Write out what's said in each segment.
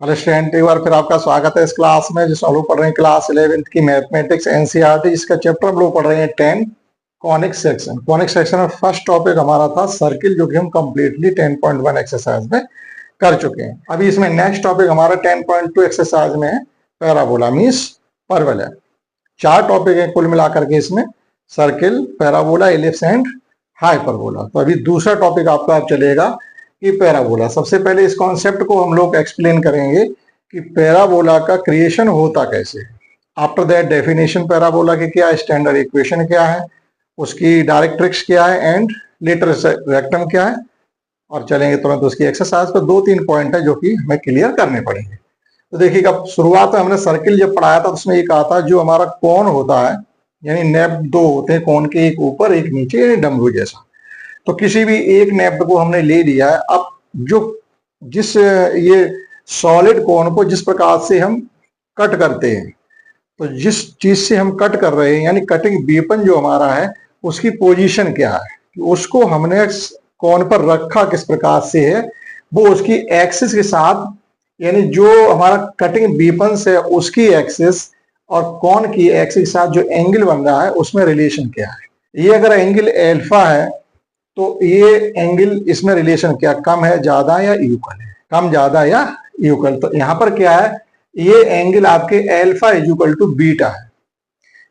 Hello student, एक बार फिर आपका स्वागत है इस क्लास में जिसमें हम लोग पढ़ रहे हैं क्लास 11th की मैथमेटिक्स एनसीईआरटी। इसका चैप्टर हम लोग पढ़ रहे हैं 10 कॉनिक सेक्शन। कॉनिक सेक्शन में फर्स्ट टॉपिक हमारा था सर्किल, जो कि हम कंप्लीटली 10.1 एक्सरसाइज में कर चुके हैं। अभी इसमें नेक्स्ट टॉपिक हमारा 10.2 एक्सरसाइज में है पैराबोला मीन्स परवल है। 4 टॉपिक है कुल मिलाकर के इसमें, circle, parabola, ellipse and hyperbola. तो अभी दूसरा टॉपिक आपका अब चलेगा कि पैराबोला। सबसे पहले इस कॉन्सेप्ट को हम लोग एक्सप्लेन करेंगे कि पैराबोला का क्रिएशन होता कैसे है। आफ्टर दैट डेफिनेशन पैराबोला की क्या है, स्टैंडर्ड इक्वेशन क्या है, उसकी डायरेक्ट्रिक्स क्या है एंड लेटर रेक्टम क्या है, और चलेंगे तुरंत उसकी एक्सरसाइज पर। 2-3 पॉइंट है जो कि हमें क्लियर करने पड़ेंगे। तो देखिएगा, शुरुआत में हमने सर्किल जब पढ़ाया था तो उसमें ये कहा था जो हमारा कोन होता है, यानी नेब 2 होते हैं कोन के, एक ऊपर एक नीचे, यानी डमरू जैसा। तो किसी भी एक नेब्ड को हमने ले लिया है। अब जो जिस ये सॉलिड कोन को जिस प्रकार से हम कट करते हैं, तो जिस चीज से हम कट कर रहे हैं यानी कटिंग वेपन जो हमारा है उसकी पोजीशन क्या है, उसको हमने कोन पर रखा किस प्रकार से है, वो उसकी एक्सिस के साथ, यानी जो हमारा कटिंग वेपन है उसकी एक्सिस और कोन की एक्सिस के साथ जो एंगल बन रहा है उसमें रिलेशन क्या है। ये अगर एंगल एल्फा है तो ये एंगल इसमें रिलेशन क्या, कम है, ज्यादा या इक्वल है, कम, ज्यादा या इक्वल। तो यहां पर क्या है, ये एंगल आपके alpha is equal to beta है।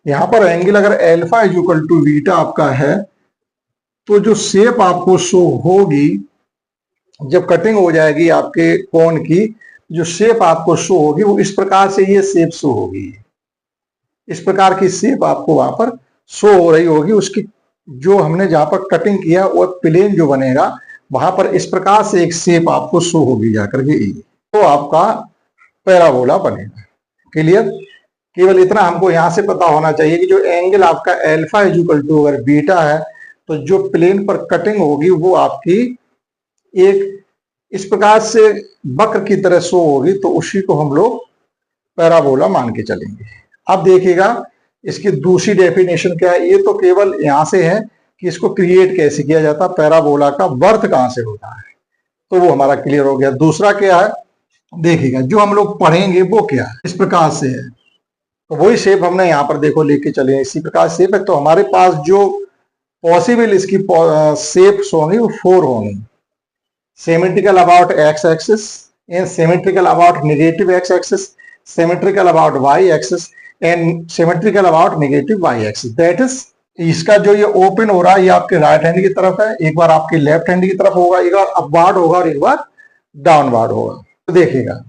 यहां पर एंगल अगर alpha is equal to beta आपका है तो जो शेप आपको शो होगी जब कटिंग हो जाएगी आपके कोन की, जो शेप आपको शो होगी वो इस प्रकार से ये शेप शो होगी। इस प्रकार की शेप आपको वहां पर शो हो रही होगी। उसकी जो हमने जहां पर कटिंग किया वो प्लेन जो बनेगा वहां पर इस प्रकार से एक शेप आपको शो होगी जाकर के, तो आपका पैराबोला बनेगा। क्लियर? केवल इतना हमको यहां से पता होना चाहिए कि जो एंगल आपका एल्फा इज इक्वल टू अगर बीटा है तो जो प्लेन पर कटिंग होगी वो आपकी एक इस प्रकार से वक्र की तरह शो होगी, तो उसी को हम लोग पैराबोला मान के चलेंगे। अब देखिएगा इसकी दूसरी डेफिनेशन क्या है। ये तो केवल यहां से है कि इसको क्रिएट कैसे किया जाता है, पैराबोला का बर्थ कहां से होता है, तो वो हमारा क्लियर हो गया। दूसरा क्या है, देखिएगा जो हम लोग पढ़ेंगे वो क्या है, इस प्रकार से है। तो वही शेप हमने यहाँ पर देखो लेके चले, इसी प्रकार शेप है। तो हमारे पास जो पॉसिबल इसकी शेप्स होंगी वो 4 होंगी। Symmetrical about x axis, and symmetrical about negative x axis, symmetrical about y axis and symmetrical about negative y axis. That is, इसका जो ये ओपन हो रहा है ये आपके राइट हैंड की तरफ है, एक बार आपके लेफ्ट हैंड की तरफ होगा, एक बार अपवार्ड होगा और एक बार डाउनवार्ड होगा। तो देखिएगा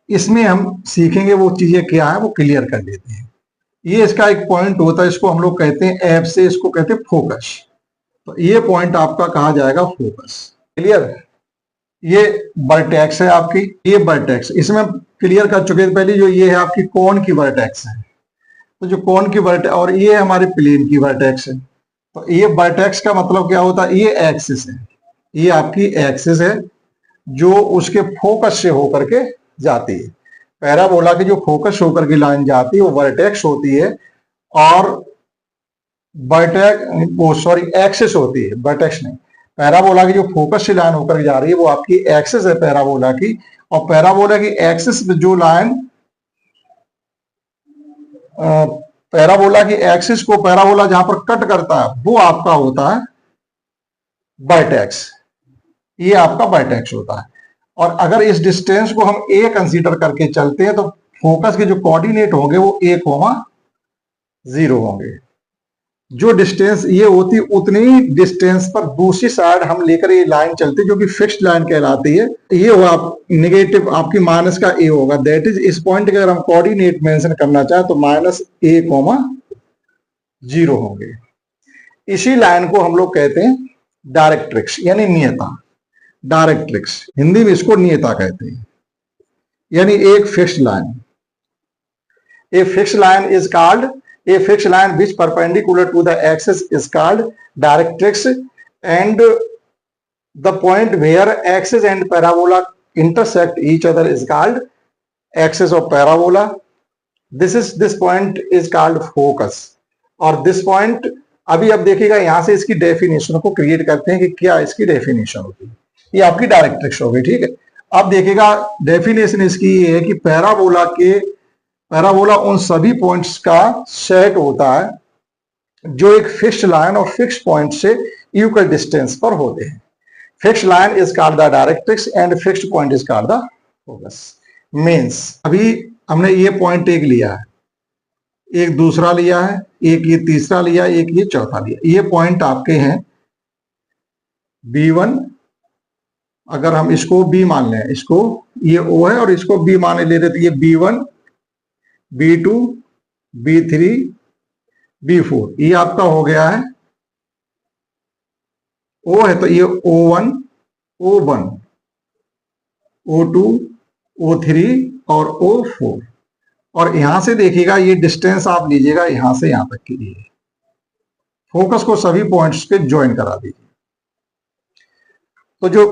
इसमें हम सीखेंगे वो चीजें क्या है, वो क्लियर कर देते हैं। ये इसका एक पॉइंट होता है, इसको हम लोग कहते हैं एफ से, इसको कहते हैं फोकस। तो ये पॉइंट आपका कहा जाएगा फोकस। क्लियर? ये वर्टेक्स है आपकी, ये वर्टेक्स इसमें क्लियर कर चुके थे पहले। जो ये है आपकी कोन की वर्टेक्स है, तो जो कोन की वर्टेक्स, और ये हमारे प्लेन की वर्टेक्स है। तो ये वर्टेक्स का मतलब क्या होता है, ये एक्सिस है, ये आपकी एक्सिस है जो उसके फोकस से होकर के जाती है। पैराबोला की जो फोकस होकर के लाइन जाती है वो वर्टेक्स होती है, और वर्टेक्स वो सॉरी एक्सिस होती है, वर्टेक्स नहीं। पैराबोला की जो फोकस से लाइन होकर जा रही है वो आपकी एक्सिस है पैराबोला की, और पैराबोला की एक्सिस में जो लाइन पैराबोला की एक्सिस को पैराबोला जहां पर कट करता है वो आपका होता है वर्टेक्स। ये आपका वर्टेक्स होता है। और अगर इस डिस्टेंस को हम ए कंसीडर करके चलते हैं तो फोकस के जो कोऑर्डिनेट होंगे वो 1,0 होंगे। जो डिस्टेंस ये होती उतनी ही डिस्टेंस पर दूसरी साइड हम लेकर ये लाइन चलती जो कि फिक्स्ड लाइन कहलाती है। ये होगा नेगेटिव आपकी माइनस का ए होगा। दैट इज, इस पॉइंट के अगर हम कोऑर्डिनेट मेंशन करना चाहें तो -a,0 होंगे। इसी लाइन को हम लोग कहते हैं डायरेक्ट्रिक्स यानी नियता। डायरेक्ट्रिक्स हिंदी में इसको नियता कहते हैं, यानी एक fixed line. A fixed line is called, a fixed line which perpendicular to the axis is called directrix, and the point where axis and parabola intersect each other is called axis of parabola. This point is called focus. और this point अभी अब देखिएगा यहां से इसकी definition को create करते हैं कि क्या इसकी डेफिनेशन होती है। ये आपकी डायरेक्ट्रिक्स होगी, ठीक है। अब देखिएगा डेफिनेशन इसकी ये है कि पैराबोला उन सभी पॉइंट्स का सेट होता है जो एक फिक्स्ड लाइन और फिक्स्ड पॉइंट से इक्वल डिस्टेंस पर होते हैं। Fixed line is called the directrix and fixed point is called the focus. Means अभी हमने ये पॉइंट एक लिया है, एक दूसरा लिया है, एक ये तीसरा लिया, एक ये चौथा लिया। ये पॉइंट आपके हैं B1, अगर हम इसको B मान लें, इसको ये O है और इसको B मान ले रहे तो ये B1, B2, B3, B4, ये आपका हो गया है O है तो ये O1, O1, O2, O3 और O4। और यहां से देखिएगा ये डिस्टेंस आप लीजिएगा यहां से यहां तक के लिए, फोकस को सभी पॉइंट्स पे ज्वाइन करा दीजिए। तो जो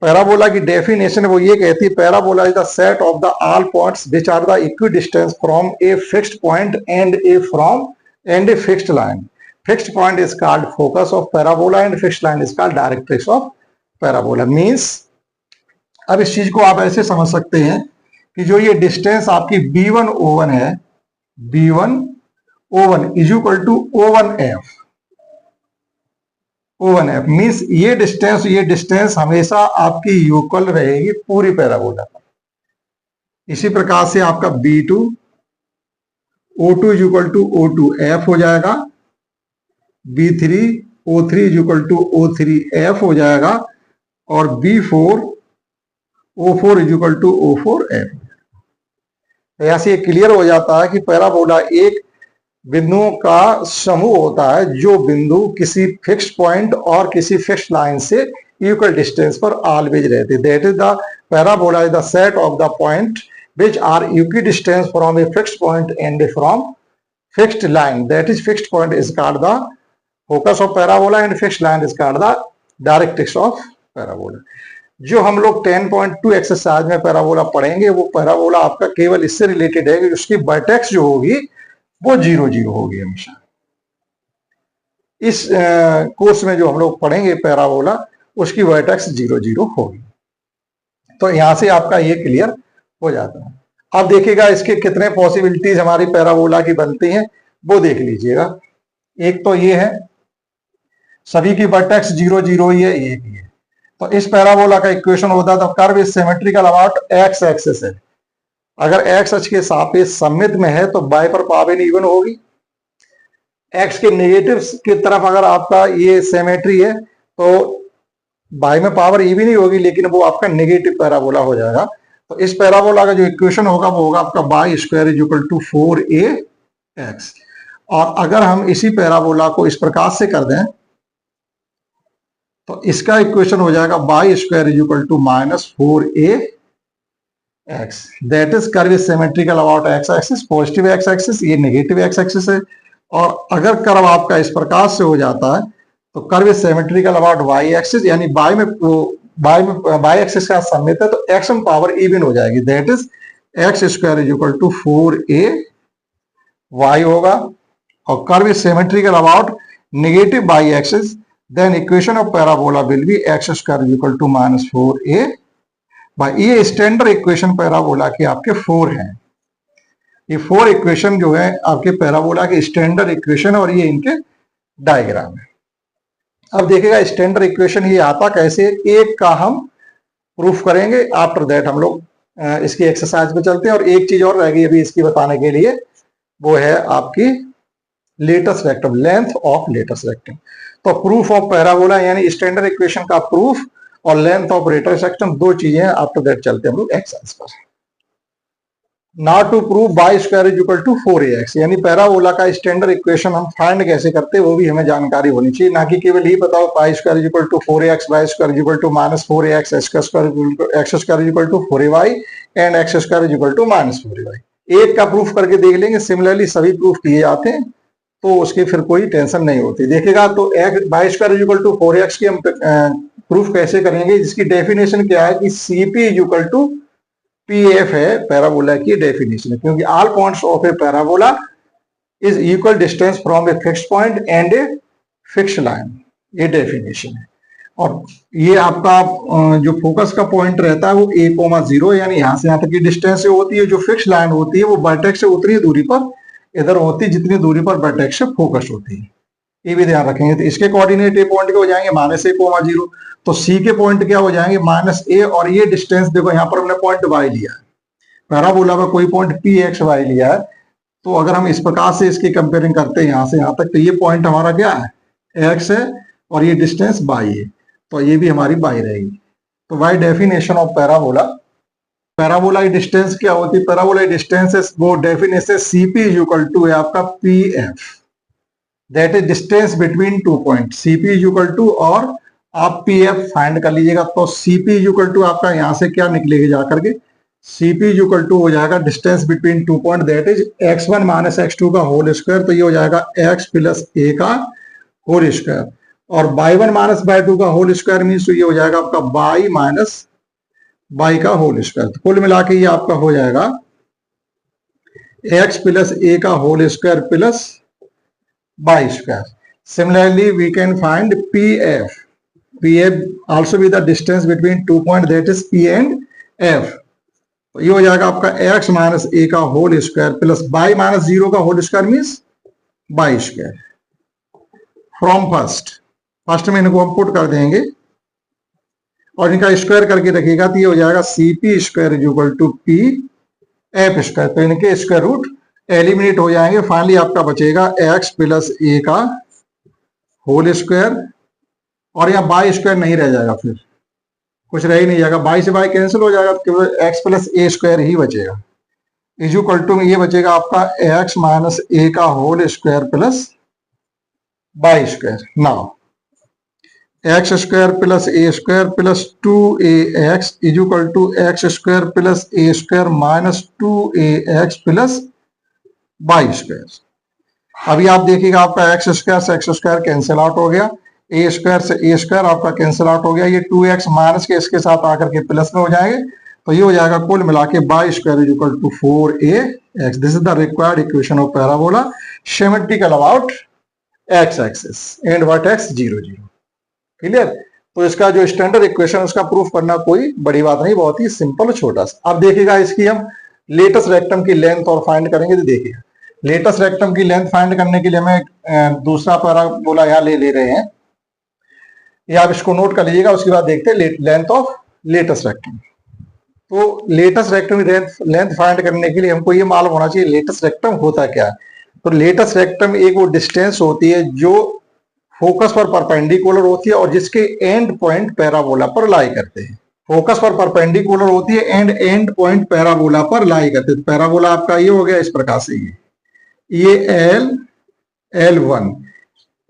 पैराबोला की डेफिनेशन है वो ये कहती है, parabola is the set of the all points which are the equidistance from a fixed point and a fixed line. Fixed point is called focus of parabola and fixed line is called directrix of parabola. Means अब इस चीज को आप ऐसे समझ सकते हैं कि जो ये डिस्टेंस आपकी B1 O1 है, B1 O1 is equal to O1F। O1F means ये डिस्टेंस हमेशा आपकी इक्वल रहेगी पूरी पैराबोला पर। इसी प्रकार से आपका B2 O2 is equal to O2F हो जाएगा, B3 O3 is equal to O3F हो जाएगा और B4 O4 is equal to O4F। ऐसे ये क्लियर हो जाता है कि पैराबोला एक बिंदुओं का समूह होता है जो बिंदु किसी फिक्स्ड पॉइंट और किसी फिक्स्ड लाइन से इक्वल डिस्टेंस पर ऑलवेज रहते। That is the parabola is the set of the point which are equidistant from a fixed point and from fixed line. That is, fixed point is called the focus of parabola and fixed line is called the directrix of parabola. जो हम लोग 10.2 exercise में parabola पढ़ेंगे वो parabola आपका केवल इससे related है कि उसकी वर्टेक्स जो होगी वो 0 होगी हमेशा। इस कोर्स में जो हम लोग पढ़ेंगे पैराबोला उसकी वर्टेक्स 0 होगी। तो यहां से आपका ये क्लियर हो जाता है। अब देखिएगा इसके कितने पॉसिबिलिटीज हमारी पैराबोला की बनती हैं वो देख लीजिएगा। एक तो ये है सभी की वर्टेक्स 0 ही है, एक ही है। तो इस पैराबोला का इक्वेशन होता है, तो curve is symmetrical about x axis है। अगर एक्स अक्ष के सापेक्ष सममित में है तो बाय पर पावर इवन होगी। एक्स के नेगेटिव की तरफ अगर आपका ये सिमेट्री है तो बाय में पावर इवन ही होगी, लेकिन वो आपका नेगेटिव पैराबोला हो जाएगा। तो इस पैराबोला का जो इक्वेशन होगा वो होगा आपका y square is equal to 4ax। और अगर हम इसी पैराबोला को इस प्रकार से कर दें तो इसका इक्वेशन हो जाएगा y square is equal to -4ax। That is curve is symmetrical about x axis, positive x axis, ये नेगेटिव एक्स एक्सिस है। और अगर कर्व आपका इस प्रकार से हो जाता है तो curve is symmetrical about y axis, यानी बाई एक्सिस का सममित है तो एक्स में पावर इवन हो जाएगी। That is x square is equal to 4ay होगा। और curve is symmetrical about negative y axis, then equation of parabola will be x square is equal to -4a y. ये standard equation parabola के आपके 4 हैं। ये 4 equation जो है आपके पैराबोला के स्टैंडर्ड इक्वेशन और ये इनके डायग्राम है। अब देखिएगा स्टैंडर्ड इक्वेशन ये आता कैसे, एक का हम प्रूफ करेंगे, आफ्टर दैट हम लोग इसकी एक्सरसाइज पे चलते हैं। और एक चीज और रह गई अभी इसकी बताने के लिए, वो है आपकी latus rectum, length of latus rectum. तो प्रूफ ऑफ पैराबोला यानी स्टैंडर्ड इक्वेशन का प्रूफ और लेंथ ऑफ लेटस रेक्टम दो चीजें हैं। आफ्टर दैट चलते हैं हम लोग एक्सरसाइज पर। Now to prove y square is equal to 4ax, यानी पैराबोला का स्टैंडर्ड इक्वेशन हम फाइंड कैसे करते हैं वो भी हमें जानकारी होनी चाहिए, ना कि केवल ही बताओ y square is equal to 4ax, y square is equal to -4ax, x square is equal to 4ay and x square is equal to -4ay। एक का प्रूफ करके देख लेंगे, सिमिलरली सभी प्रूफ किए जाते हैं तो उसकी फिर कोई टेंशन नहीं होती। देखिएगा तो y square is equal to 4ax की हम प्रूफ कैसे करेंगे, जिसकी डेफिनेशन क्या है कि CP is equal to PF है पैराबोला की डेफिनेशन है, क्योंकि all points of a parabola is equal distance from a fixed point and a fixed line, ये डेफिनेशन है। और ये आपका जो फोकस का पॉइंट रहता है वो a,0 यानी यहां से यहां तक की डिस्टेंस से होती है। जो फिक्स लाइन होती है वो वर्टेक्स से उतनी दूरी पर इधर होती है जितनी दूरी पर वर्टेक्स से फोकस होती है। ये भी ध्यान रखेंगे। तो इसके कोऑर्डिनेट ए पॉइंट के हो जाएंगे -a,0, तो सी के पॉइंट क्या हो जाएंगे -a, और ये डिस्टेंस देखो यहाँ पर हमने पॉइंट y लिया है, पैराबोला में कोई पॉइंट pxy लिया है। तो अगर हम इस प्रकार से इसकी कंपेयरिंग करते हैं यहां से यहां तक, तो ये पॉइंट हमारा क्या है x है और ये डिस्टेंस y है, तो ये भी हमारी y रहेगी। तो by definition of parabola, parabola की डिस्टेंस क्या होती है? पैराबोला की डिस्टेंस वो definition CP is equal to है आपका PF, that is distance between two point. CP is equal to और आप PF फाइंड कर लीजिएगा। तो CP इज इक्वल टू आपका यहां से क्या निकलेगा जाकर के, CP इज इक्वल टू हो जाएगा distance between two point, that is x1 minus x2 का होल स्क्वायर। तो ये हो जाएगा x प्लस a का होल स्क्वायर, और y1 माइनस y2 का होल स्क्वायर मीन्स तो ये हो जाएगा आपका y माइनस y का होल स्क्वायर। तो कुल मिला के ये आपका हो जाएगा x प्लस a का whole square plus y square. Similarly, we can find PF. PF also be the distance between 2 points, that is P and F. तो ये हो जाएगा आपका x माइनस a का whole square plus y minus 0 का whole square means y square. From first में इनको हम पुट कर देंगे और इनका स्क्वायर करके रखिएगा, तो ये हो जाएगा CP square is equal to P F square. तो इनके स्क्वायर रूट एलिमिनेट हो जाएंगे। फाइनली आपका बचेगा x प्लस a का होल स्क्वायर, और यहाँ y स्क्वायर नहीं रह जाएगा, फिर कुछ रह ही नहीं जाएगा, y से y कैंसिल हो जाएगा, केवल x प्लस a स्क्वायर ही बचेगा। इज इक्वल टू में ये बचेगा आपका x माइनस a का whole square plus y square. Now x square plus a square plus 2ax is equal to x square plus a square minus 2ax plus y square. अभी आप देखिएगा आपका x square से x square cancel out हो गया, a square से a square आपका cancel out हो गया, ये 2x माइनस के इसके साथ आकर के प्लस में हो जाएंगे। तो ये हो जाएगा कुल मिला के y square is equal to 4ax। This is the required equation of parabola symmetrical about x axis and vertex 0 0। Clear? तो इसका जो स्टैंडर्ड इक्वेशन उसका प्रूफ करना कोई बड़ी बात नहीं, बहुत ही सिंपल छोटा सा। अब देखिएगा इसकी हम लेटेस्ट रेक्टम की लेंथ और फाइंड करेंगे। तो देखिएगा लेटेस्ट रेक्टम की लेंथ फाइंड करने के लिए हमें दूसरा पैराबोला यहाँ ले रहे हैं, ये आप इसको नोट कर लीजिएगा। उसके बाद देखते हैं लेंथ ऑफ लेटेस्ट रेक्टम। तो लेटेस्ट रेक्टम की लेंथ फाइंड करने के लिए हमको ये मालूम होना चाहिए लेटेस्ट रेक्टम होता क्या है। तो लेटेस्ट रेक्टम एक वो डिस्टेंस होती है जो फोकस पर परपेंडिकुलर होती है और जिसके एंड पॉइंट पैराबोला पर लाई करते हैं। फोकस पर परपेंडिकुलर होती है एंड एंड पॉइंट पैराबोला पर लाई करते हैं। पैराबोला आपका ये हो गया इस प्रकार से, ये L1,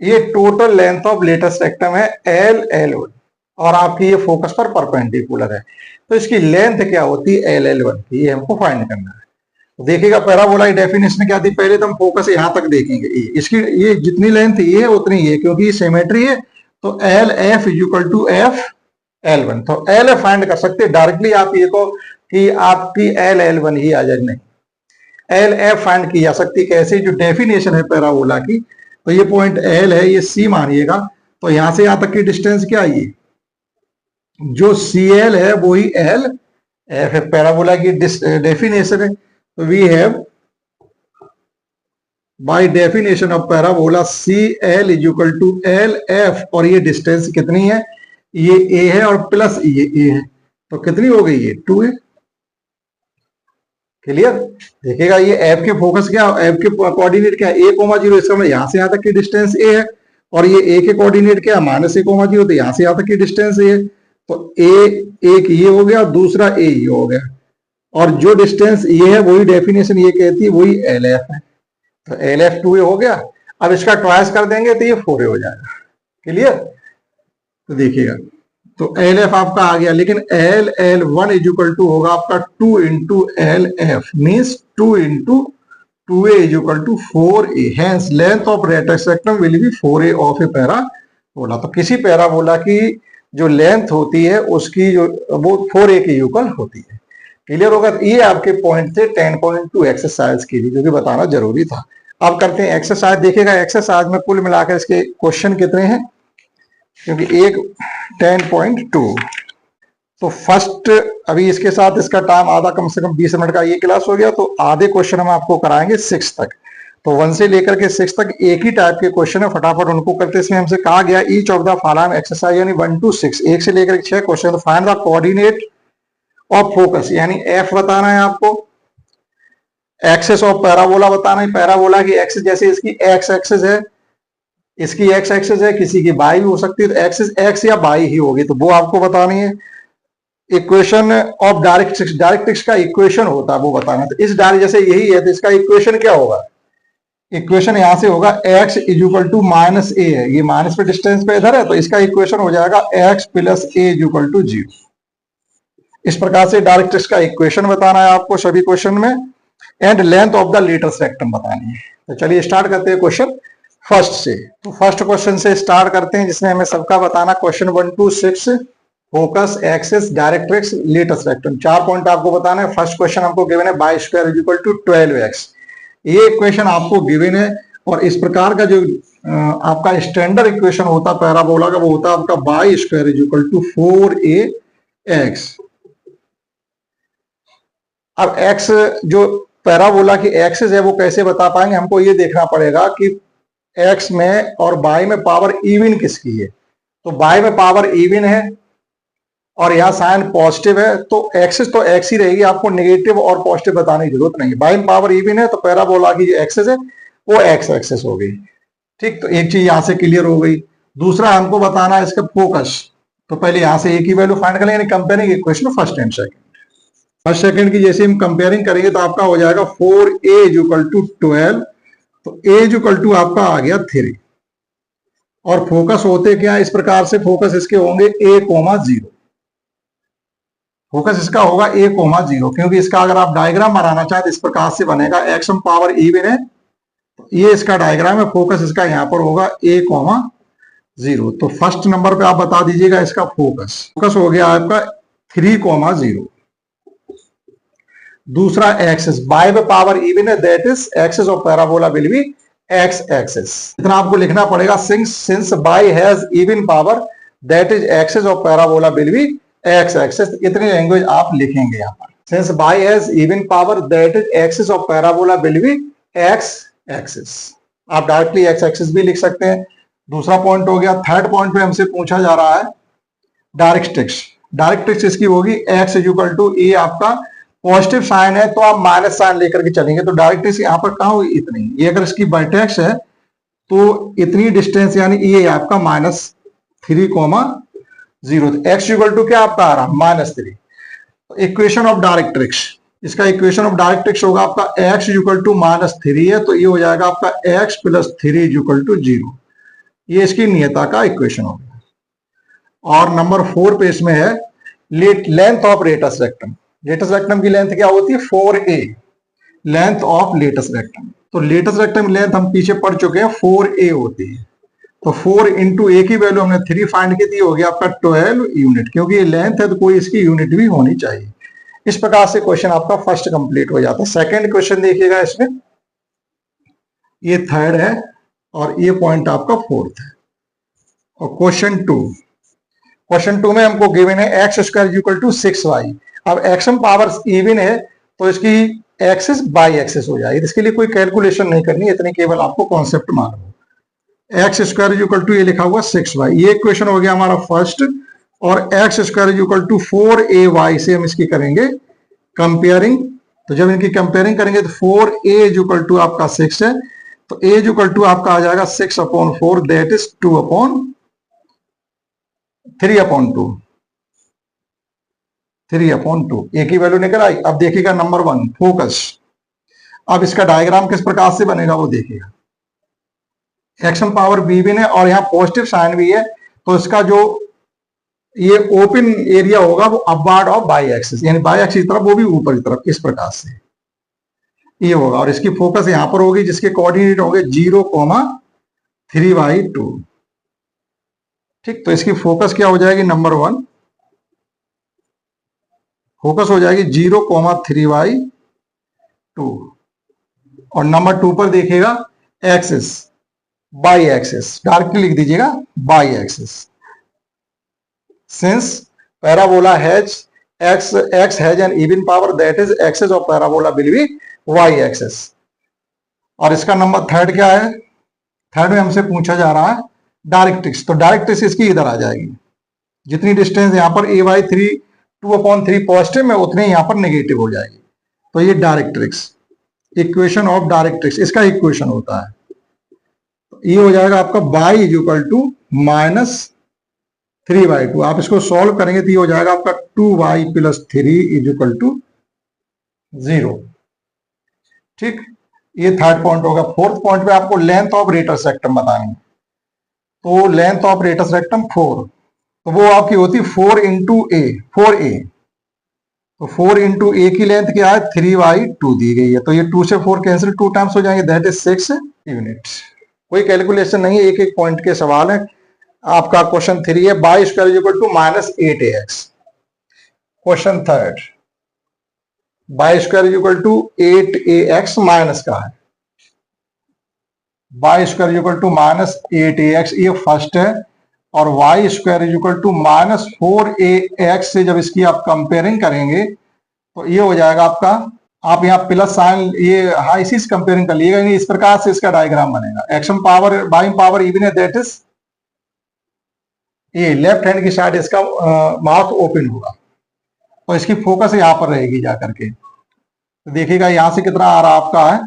ये total length of latus rectum है L1, और आपकी ये फोकस पर परपेंडिकुलर है। तो इसकी लेंथ क्या होती है L1 की, ये हमको फाइंड करना है। तो देखिएगा पैराबोला की डेफिनेशन क्या थी, पहले तो हम फोकस यहां तक देखेंगे, इसकी ये जितनी लेंथ ये है उतनी ये, क्योंकि ये सिमेट्री है। तो LF is equal to FL1। तो LF फाइंड कर सकते हैं डायरेक्टली, आप ये को कि आपकी LL1 ही आ जाए, नहीं LF फाइंड की जा सकती है। कैसे? जो डेफिनेशन है पैराबोला की, तो ये पॉइंट L है, ये C मानिएगा, तो यहां से यहां तक की डिस्टेंस क्या है, ये जो CL है वो ही LF है। पैराबोला की डेफिनेशन है। तो we have by definition of parabola CL is equal to LF, और ये डिस्टेंस कितनी है, ये A है और प्लस ये A है, तो कितनी हो गई, ये 2 है। क्लियर? देखिएगा ये F के फोकस क्या, F के कोऑर्डिनेट क्या है, a,0, इसका मतलब यहां से यहां तक की डिस्टेंस A है, और ये A के कोऑर्डिनेट क्या है -a,0, तो यहां से यहां तक की डिस्टेंस A है। तो A एक ये हो गया और दूसरा A ये हो गया, और जो डिस्टेंस ये है वही डेफिनेशन ये कहती है, वही LF है। तो LF 2a हो गया। अब इसका ट्वाइस कर देंगे तो ये 4a हो जाएगा। क्लियर? तो देखिएगा तो LF आपका आ गया, लेकिन LL1 इज इक्वल टू होगा आपका 2 into LF, means 2 into 2a is equal to 4a। Hence length of rectangle rectum will be 4a of a parabola. तो किसी पैराबोला की जो लेंथ होती है उसकी जो वो 4a की इक्वल होती है। क्लियर होगा? ये आपके पॉइंट थे 10.2 एक्सरसाइज के लिए, जो कि बताना जरूरी था। अब करते हैं एक्सरसाइज। देखिएगा एक्सरसाइज में कुल मिलाकर इसके क्वेश्चन कितने हैं, क्योंकि एक 10.2। तो फर्स्ट अभी इसके साथ इसका टाइम आधा कम से कम 20 मिनट का ये क्लास हो गया, तो आधे क्वेश्चन हम आपको कराएंगे 6 तक। तो 1 से लेकर के 6 तक एक ही टाइप के क्वेश्चन है, फटाफट उनको करते। इसमें हमसे कहा गया each of the following exercise यानी 1 to 6, 1 से लेकर 6 क्वेश्चन। तो find the coordinate of focus यानी एफ बताना है आपको, एक्सेस ऑफ पैराबोला बताना है, पैराबोला की एक्सिस जैसे इसकी एक्स एक्सिस है, इसकी एक्स एक्सिस है, किसी की बाई भी हो सकती है, तो एक्सिस एक्स या बाई ही होगी, तो वो आपको बतानी है। इक्वेशन ऑफ डायरेक्ट्रिक्स, डायरेक्ट्रिक्स का इक्वेशन होता है वो बताना, तो इस डायरेक्ट जैसे यही है तो इसका इक्वेशन क्या होगा, इक्वेशन यहां से होगा x is equal to minus a है, ये माइनस पे डिस्टेंस पे इधर है, तो इसका इक्वेशन हो जाएगा x plus a is equal to 0। इस प्रकार से डायरेक्ट्रिक्स का इक्वेशन बताना है आपको सभी क्वेश्चन में, and length of the latest rectum बतानी है। तो चलिए स्टार्ट करते हैं क्वेश्चन फर्स्ट से। तो फर्स्ट क्वेश्चन से स्टार्ट करते हैं, जिसमें हमें सबका बताना question 1 to 6, focus, axis, directrix, latest rectum, 4 point आपको बताना है। फर्स्ट क्वेश्चन हमको गिवन है y square is equal to 12x, ये इक्वेशन आपको गिवन है। और इस प्रकार का जो आपका स्टैंडर्ड इक्वेशन होता है पैराबोला का, वो होता है आपका y square is equal to 4ax। अब x जो पैराबोला की एक्सिस है वो कैसे बता पाएंगे, हमको ये देखना पड़ेगा कि x में और y में पावर इवन किसकी है। तो y में पावर इवन है और यहाँ साइन पॉजिटिव है, तो एक्सिस तो x ही रहेगी, आपको नेगेटिव और पॉजिटिव बताने की जरूरत नहीं है। y में पावर इवन है तो पैराबोला की जो एक्सिस है वो x एक्सिस हो गई। ठीक, तो एक चीज यहां से क्लियर हो गई। दूसरा हमको बताना है इसका फोकस, तो पहले यहां से एक ही वैल्यू फाइंड कर लेंगे, यानी comparing equation first and second. First second की जैसे हम कंपेयरिंग करेंगे तो आपका हो जाएगा 4a इज इक्वल टू 12, तो a इज इक्वल टू आपका आ गया 3। और फोकस होते क्या इस प्रकार से, फोकस इसके होंगे a,0, फोकस इसका होगा a,0, क्योंकि इसका अगर आप डायग्राम बनाना चाहें तो इस प्रकार से बनेगा, x में पावर इवन है, तो ये इसका डायग्राम है, फोकस इसका यहां पर होगा a,0। तो फर्स्ट नंबर पे आप बता दीजिएगा इसका फोकस, फोकस हो गया आपका 3,0। दूसरा एक्सेस, y में पावर इवन है, that is axis of parabola will be x axis. इतना आपको लिखना पड़ेगा, since y has even power that is axis of parabola will be x axis. इतनी लैंग्वेज आप लिखेंगे यहाँ पर, since y has even power that is axis of parabola will be x axis. आप डायरेक्टली x एक्सेस भी लिख सकते हैं। दूसरा पॉइंट हो गया। थर्ड पॉइंट पे हमसे पूछा जा रहा है डायरेक्ट्रिक्स, डायरेक्ट्रिक्स इसकी होगी x इज इक्वल टू, ये आपका पॉजिटिव साइन है तो आप माइनस साइन लेकर के चलेंगे, तो डायरेक्ट्रिक्स यहाँ पर कहाँ होगी, इतनी। ये अगर इसकी वर्टेक्स है तो इतनी डिस्टेंस यानी ये आपका -3,0, तो x इक्वल टू क्या आपका आ रहा -3। तो इक्वेशन ऑफ डायरेक्ट्रिक्स, इसका इक्वेशन ऑफ डायरेक्ट्रिक्स होगा आपका x इक्वल टू -3 है, तो ये हो जाएगा आपका x प्लस 3 इक्वल टू 0। ये इसकी नियता का इक्वेशन हो गया। और नंबर 4 पे इसमें है length of latest rectum. Latest rectum की लेंथ क्या होती है, 4a, length of latest rectum. तो लेटस्ट रेक्टम लेंथ हम पीछे पढ़ चुके हैं 4a होती है, तो 4 इंटू a की वैल्यू हमने 3 फाइंड की थी, हो गया आपका 12 यूनिट, क्योंकि ये लेंथ है तो कोई इसकी यूनिट भी होनी चाहिए। इस प्रकार से क्वेश्चन आपका फर्स्ट कंप्लीट हो जाता है। सेकंड क्वेश्चन देखिएगा, इसमें ये थर्ड है और ये पॉइंट आपका फोर्थ है। और क्वेश्चन टू में हमको गिवन है x square equal to 6y। अब एक्स में पावर इवन है तो इसकी एक्सिस बाई एक्सिस हो जाएगी, इसके लिए कोई कैलकुलेशन नहीं करनी, इतनी केवल आपको कॉन्सेप्ट मालूम हो। एक्स स्क्वायर इक्वल टू ये लिखा हुआ 6y, ये इक्वेशन हो गया हमारा फर्स्ट। और x square equal to 4ay से हम इसकी करेंगे कंपेयरिंग। तो जब इनकी कंपेयरिंग करेंगे तो 4a इक्वल टू आपका 6 है, तो a इक्वल टू आपका आ जाएगा 6/4, दैट इज 2/3/2, 3/2। एक ही वैल्यू निकल आई। अब देखिएगा नंबर 1 फोकस। अब इसका डायग्राम किस प्रकार से बनेगा वो देखिएगा। एक्शन पावर बी भी है और यहाँ पॉजिटिव साइन भी है, तो इसका जो ये ओपन एरिया होगा वो अपवार्ड ऑफ बाई एक्सिस, यानी बाई एक्सिस की तरफ, वो भी ऊपर की तरफ, इस प्रकार से ये होगा। और इसकी फोकस यहां पर होगी जिसके कोऑर्डिनेट होंगे 0,3/2। ठीक, तो इसकी फोकस क्या हो जाएगी, नंबर 1 फोकस हो जाएगी 0,3/2। और नंबर 2 पर देखिएगा एक्सिस बाई एक्सिस, डायरेक्टली लिख दीजिएगा by axis. since parabola has x has an even power, that is axis of parabola will be y axis. और इसका नंबर थर्ड क्या है? थर्ड में हमसे पूछा जा रहा है डायरेक्ट्रिक्स, तो डायरेक्ट्रिक्स इसकी इधर आ जाएगी, जितनी डिस्टेंस यहाँ पर a बाई 3 2/3 पॉजिटिव में उतनी यहाँ पर नेगेटिव हो जाएगी। तो ये डायरेक्ट्रिक्स, इक्वेशन ऑफ डायरेक्ट्रिक्स इसका इक्वेशन होता है। तो ये हो जाएगा आपका y इज इक्वल टू -3/2। आप इसको सॉल्व करेंगे तो ये हो जाएगा आपका 2y + 3 इज इक्वल टू 0। ठीक, ये थर्ड पॉइंट होगा। फोर्थ पॉइंट पे आपको लेंथ ऑफ रेटस रेक्टम बताएंगे। तो लेंथ ऑफ रेटस रेक्टम 4, तो वो आपकी होती 4 × a, 4a। तो 4 × a की लेंथ क्या है? 3/2 दी गई है। तो ये 2 से 4 कैंसिल, 2 टाइम्स हो जाएंगे, दैट इज 6 यूनिट। कोई कैलकुलेशन नहीं है, एक एक पॉइंट के सवाल है। आपका क्वेश्चन 3 है, y² = -8ax। Question third, y² = 8ax minus का है, y² = -8ax ये फर्स्ट है। और y² = -4ax से जब इसकी आप कंपेयरिंग करेंगे तो ये हो जाएगा आपका, आप यहाँ प्लस साइन ये हाँ इसी से कंपेयरिंग कर लीजिएगा, इस प्रकार से इसका डायग्राम बनेगा। X power by power even है, दैट इज ये लेफ्ट हैंड की साइड इसका माउथ ओपन होगा, तो इसकी फोकस यहाँ पर रहेगी जाकर के। तो देखिएगा यहाँ से कितना आ रहा आपका है,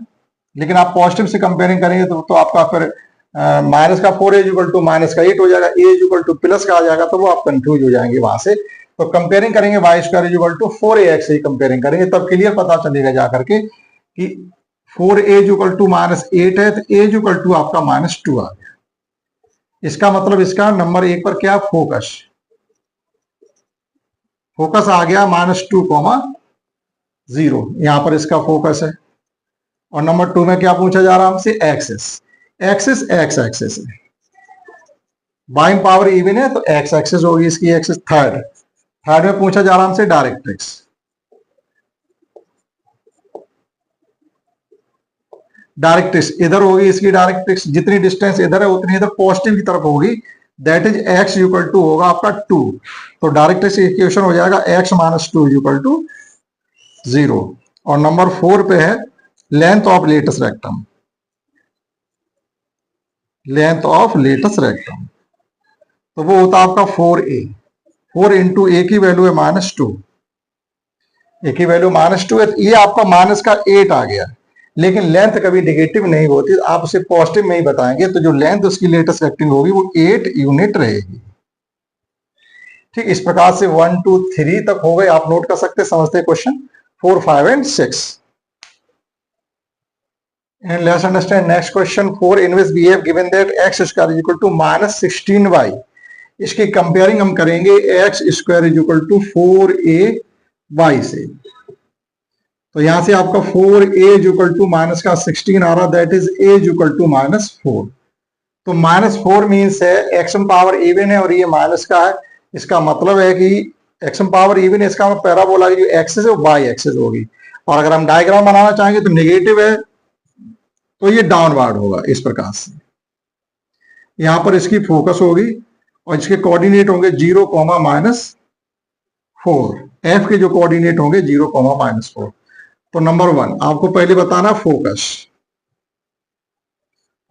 लेकिन आप पॉजिटिव से कंपेयरिंग करेंगे तो आपका फिर माइनस का 4 = माइनस का 8 हो जाएगा, a = प्लस का आ जाएगा, तो वो आप कंफ्यूज हो जाएंगे वहां से। तो कंपेयरिंग करेंगे y² = 4ax से ही कंपेयरिंग करेंगे, तब क्लियर पता चलेगा जाकर के कि 4a = -8 है, तो a = आपका -2 आ गया। इसका मतलब इसका नंबर 1 पर क्या फोकस आ गया -2, 0, यहां पर इसका फोकस है। और नंबर 2 में क्या पूछा जा रहा है हमसे? एक्सिस x एक्सिस है, बाई पावर इवन है तो x एक्सिस होगी इसकी एक्सिस। थर्ड में पूछा जा रहा हमसे डायरेक्ट्रिक्स। डायरेक्ट्रिक्स इधर होगी इसकी डायरेक्ट्रिक्स, जितनी डिस्टेंस इधर है उतनी इधर पॉजिटिव की तरफ होगी, दैट इज x = होगा आपका 2। तो डायरेक्ट्रिक्स इक्वेशन हो जाएगा x - 2 = 0। और नंबर 4 पे है length of latus rectum. Length of latus rectum तो वो होता है आपका 4a। 4 × a की वैल्यू है -2, a की वैल्यू -2 है, तो ये आपका माइनस का 8 आ गया। लेकिन लेंथ कभी नेगेटिव नहीं होती, आप उसे पॉजिटिव में ही बताएंगे, तो जो लेंथ उसकी लेटस रेक्टम होगी वो 8 यूनिट रहेगी। ठीक, इस प्रकार से 1 2 3 तक हो गए, आप नोट कर सकते, समझते question 4 5 and 6। And let's understand next question 4, in which we have given that x² = -16y। इसकी कंपेयरिंग हम करेंगे x² = 4ay से। तो यहां से आपका 4a = -16 आ रहा, दैट इज a = -4। तो -4 मीन्स है x पावर इवन है और ये माइनस का है। इसका मतलब है कि x पावर इवन है, इसका पैराबोला की जो एक्सिस है वो y एक्सिस होगी। और अगर हम डायग्राम बनाना चाहेंगे तो नेगेटिव है तो ये डाउनवर्ड होगा इस प्रकार से। यहां पर इसकी फोकस होगी और इसके कोऑर्डिनेट होंगे 0, -4। एफ के जो कोऑर्डिनेट होंगे 0, -4। तो नंबर 1 आपको पहले बताना फोकस।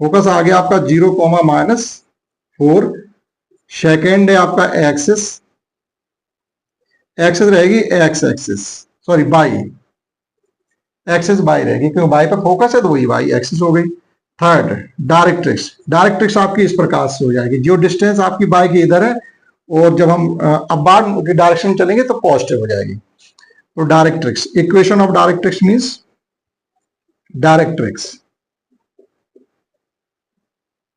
फोकस आ गया आपका 0, -4। सेकेंड है आपका एक्सिस, एक्सिस रहेगी x axis, sorry by axis by रहेगी, क्योंकि बाई पे फोकस है तो वही बाई एक्सिस हो गई। थर्ड डायरेक्ट्रिक्स, डायरेक्ट्रिक्स आपकी इस प्रकार से हो जाएगी, जो डिस्टेंस आपकी बाई की इधर है और जब हम अबाउट की डायरेक्शन चलेंगे तो पॉजिटिव हो जाएगी। तो directrix, equation of directrix means directrix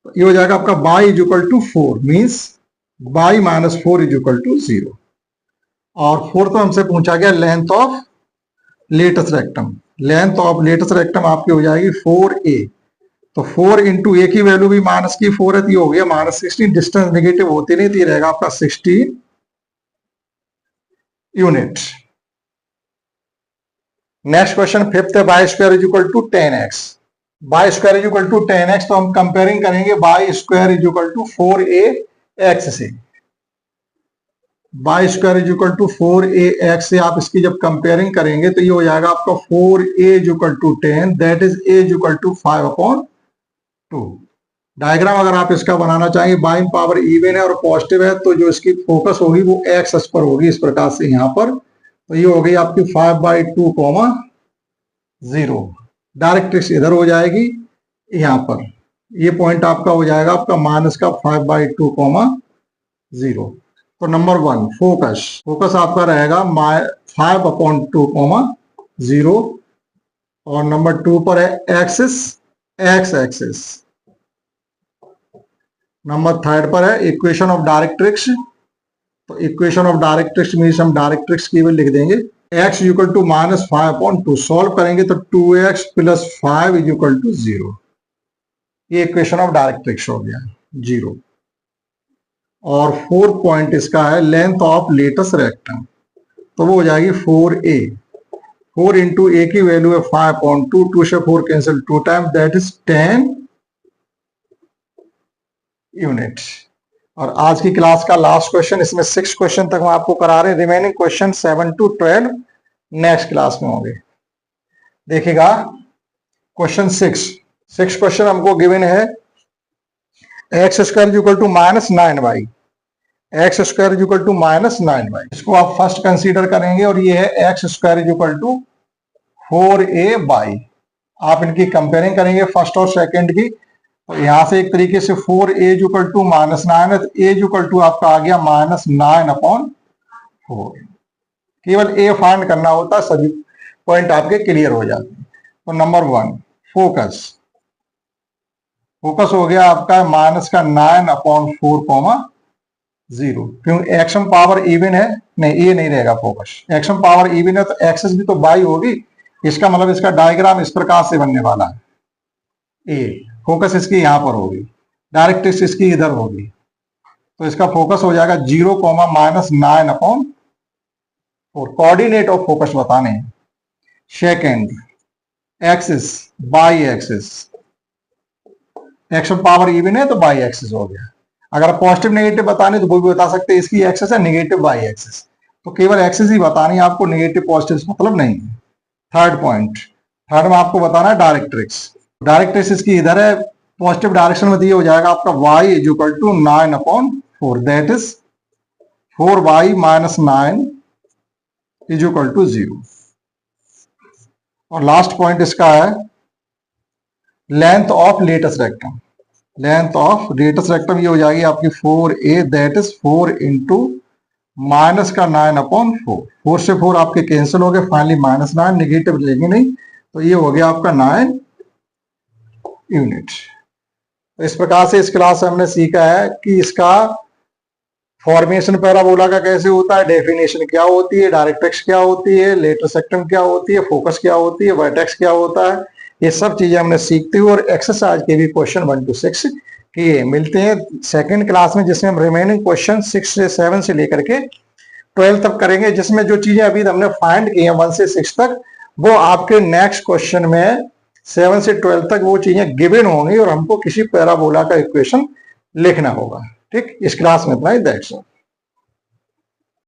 ये हो जाएगा आपका y = 4 मींस y - 4 = 0। और फोर्थ हमसे पूछा गया length of latus rectum. Length of latus rectum आपकी हो जाएगी 4a। तो 4 × a की वैल्यू भी -4 है, तो ये हो गया -16। डिस्टेंस नेगेटिव होती नहीं, तो ये रहेगा आपका 16 यूनिट। नेक्स्ट क्वेश्चन फिफ्थ है y² = 10x। y² = 10x, तो हम कंपेयरिंग करेंगे y² = 4ax से। Y square is equal to 4a x से आप इसकी जब कंपेयरिंग करेंगे तो ये हो जाएगा आपका 4a is equal to 10, that is a is equal to 5/2। Diagram अगर आप इसका बनाना चाहेंगे, बाई पावर इवन है और पॉजिटिव है, तो जो इसकी फोकस होगी वो एक्स अक्ष पर होगी इस प्रकार से यहाँ पर। तो ये हो गई आपकी 5/2, 0। डायरेक्ट्रिक्स इधर हो जाएगी यहाँ पर, ये पॉइंट आपका हो जाएगा आपका माइनस का 5/2, 0। तो नंबर 1 फोकस आपका रहेगा 5/2, 0। और नंबर 2 पर है एक्सिस, एक्स एक्सिस। नंबर 3 पर है इक्वेशन ऑफ डायरेक्ट्रिक्स। तो इक्वेशन ऑफ डायरेक्ट्रिक्स मीन्स हम डायरेक्ट्रिक्स की भी लिख देंगे, x इक्वल टू -5/2। सॉल्व करेंगे तो 2x + 5 इज इक्वल टू 0। ये इक्वेशन ऑफ डायरेक्ट्रिक्स हो गया 0। और 4th पॉइंट इसका है लेंथ ऑफ लेटस रेक्टम। तो वो हो जाएगी 4a। 4 इंटू a की वैल्यू है 5/2, 2 से 4 cancel 2 time, that is 10 unit. और आज की क्लास का लास्ट क्वेश्चन, इसमें 6 क्वेश्चन तक हम आपको करा रहे हैं। Remaining question 7 to 12 next class में होंगे। देखिएगा क्वेश्चन 6 क्वेश्चन हमको गिवन है x square equal to -9y, x square equal to -9y। इसको आप फर्स्ट कंसीडर करेंगे और ये है x square equal to 4a/। आप इनकी कंपेयरिंग करेंगे फर्स्ट और सेकंड की। तो यहां से एक तरीके से 4a इक्वल टू -9 है, तो a इक्वल टू आपका आ गया -9/4। केवल a फाइंड करना होता है, सभी पॉइंट आपके क्लियर हो जाते हैं। तो नंबर 1 फोकस हो गया आपका -9/4, 0। क्योंकि एक्शन पावर इवन है, नहीं ये नहीं रहेगा फोकस। एक्शन पावर इवन है तो एक्सेस भी तो बाई होगी, इसका मतलब इसका डायग्राम इस प्रकार से बनने वाला है। ए फोकस इसकी यहां पर होगी, डायरेक्ट्रिक्स इसकी इधर होगी, तो इसका फोकस हो जाएगा 0, -9/4। कोऑर्डिनेट ऑफ फोकस बताने हैं। Second axis, by axis. Action power even है तो बाई एक्सिस हो गया। अगर पॉजिटिव नेगेटिव बताने तो वो भी बता सकते हैं, इसकी एक्सिस है नेगेटिव बाई एक्सिस, तो केवल एक्सिस ही बतानी है आपको, नेगेटिव पॉजिटिव मतलब नहीं है। थर्ड पॉइंट, थर्ड में आपको बताना है डायरेक्ट्रिक्स। डायरेक्ट्रिक्स इसकी इधर है, पॉजिटिव डायरेक्शन में दिया हो जाएगा आपका y is equal to 9/4, that is 4y - 9 is equal to 0। और लास्ट पॉइंट इसका है length of latus rectum. Length of latus rectum ये हो जाएगी आपकी 4a, दैट इज 4 इंटू -9/4। 4 से 4 आपके कैंसिल हो गए, फाइनली -9, निगेटिव लेंगे नहीं, तो ये हो गया आपका 9 यूनिट। तो इस प्रकार से इस क्लास में हमने सीखा है कि इसका फॉर्मेशन पैराबोला का कैसे होता है, डेफिनेशन क्या होती है, डायरेक्ट्रिक्स क्या होती है, लेटस रेक्टम क्या होती है, फोकस क्या होती है, वर्टेक्स क्या होता है, ये सब चीजें हमने सीखते हुए और एक्सरसाइज के भी क्वेश्चन 1 to 6 किए। मिलते हैं सेकंड क्लास में, जिसमें हम रिमेनिंग क्वेश्चन 6 से 7 से लेकर के 12 तक करेंगे, जिसमें जो चीजें अभी हमने फाइंड की हैं 1 से 6 तक, वो आपके नेक्स्ट क्वेश्चन में 7 से 12 तक वो चीजें गिवन होंगी और हमको किसी पैराबोला का इक्वेशन लिखना होगा। ठीक, इस क्लास में इतना ही, दैट्स ऑल।